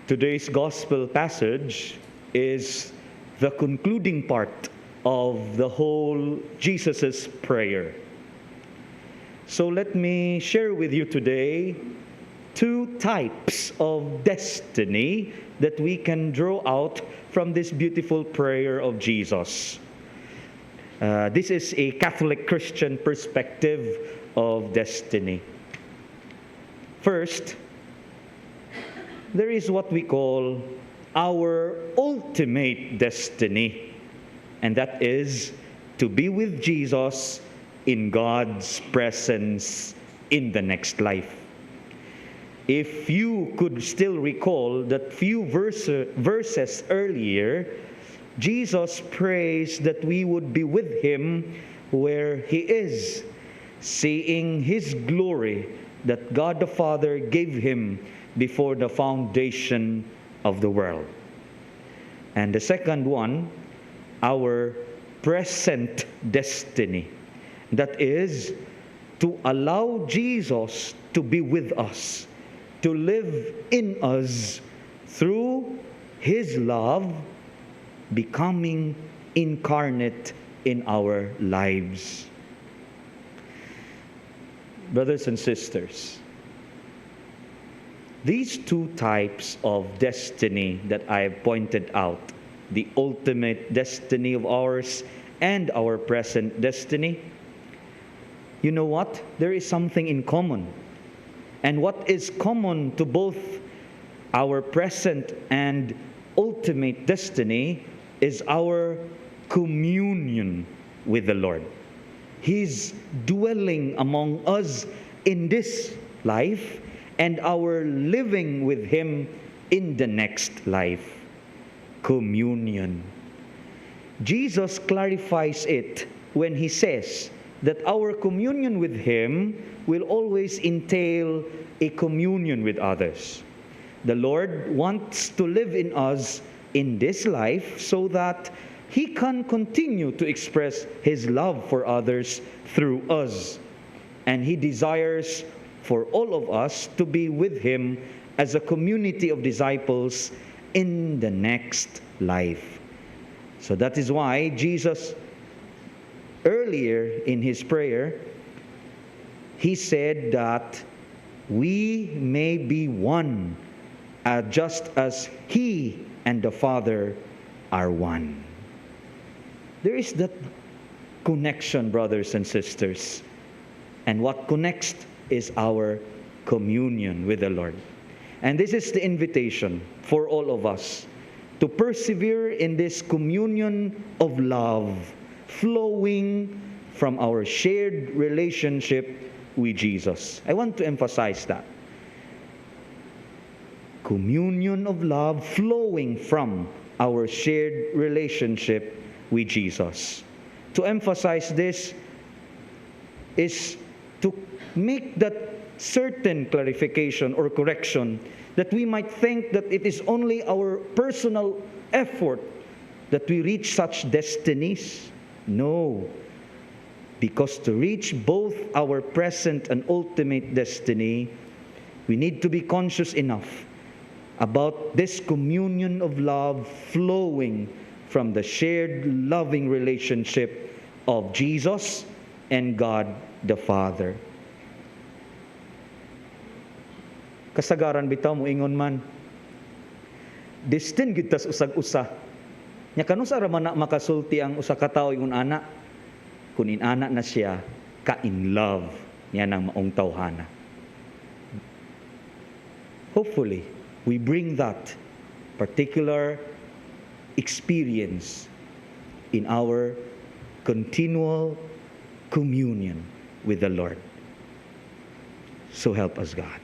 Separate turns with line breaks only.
Today's gospel passage is the concluding part of the whole Jesus' prayer. So let me share with you today two types of destiny that we can draw out from this beautiful prayer of Jesus. This is a Catholic Christian perspective of destiny. First, there is what we call our ultimate destiny, and that is to be with Jesus in God's presence in the next life. If you could still recall that few verses earlier, Jesus prays that we would be with Him where He is, seeing His glory that God the Father gave Him before the foundation of the world. And the second one, our present destiny. That is to allow Jesus to be with us, to live in us through His love becoming incarnate in our lives. Brothers and sisters, these two types of destiny that I have pointed out, the ultimate destiny of ours and our present destiny, you know what? There is something in common. And what is common to both our present and ultimate destiny is our communion with the Lord. He's dwelling among us in this life and our living with Him in the next life. Communion. Jesus clarifies it when He says that our communion with Him will always entail a communion with others. The Lord wants to live in us in this life so that He can continue to express His love for others through us. And He desires for all of us to be with Him as a community of disciples in the next life. So that is why Jesus, earlier in His prayer, He said that we may be one, just as He and the Father are one. There is that connection, brothers and sisters. And what connects is our communion with the Lord. And this is the invitation for all of us to persevere in this communion of love flowing from our shared relationship with Jesus. I want to emphasize that. Communion of love flowing from our shared relationship with Jesus. To emphasize this is to make that certain clarification or correction that we might think that it is only our personal effort that we reach such destinies. No. Because to reach both our present and ultimate destiny, we need to be conscious enough about this communion of love flowing from the shared loving relationship of Jesus and God the Father. Kasagaran bitaw mo ingon man, destin gid tas usag-usa. Nya kanusa ra man na makasulti ang usa ka tawo ingon ana? Kun inana na siya ka in love niya ng maong tawhana. Hopefully, we bring that particular experience in our continual communion with the Lord. So help us, God.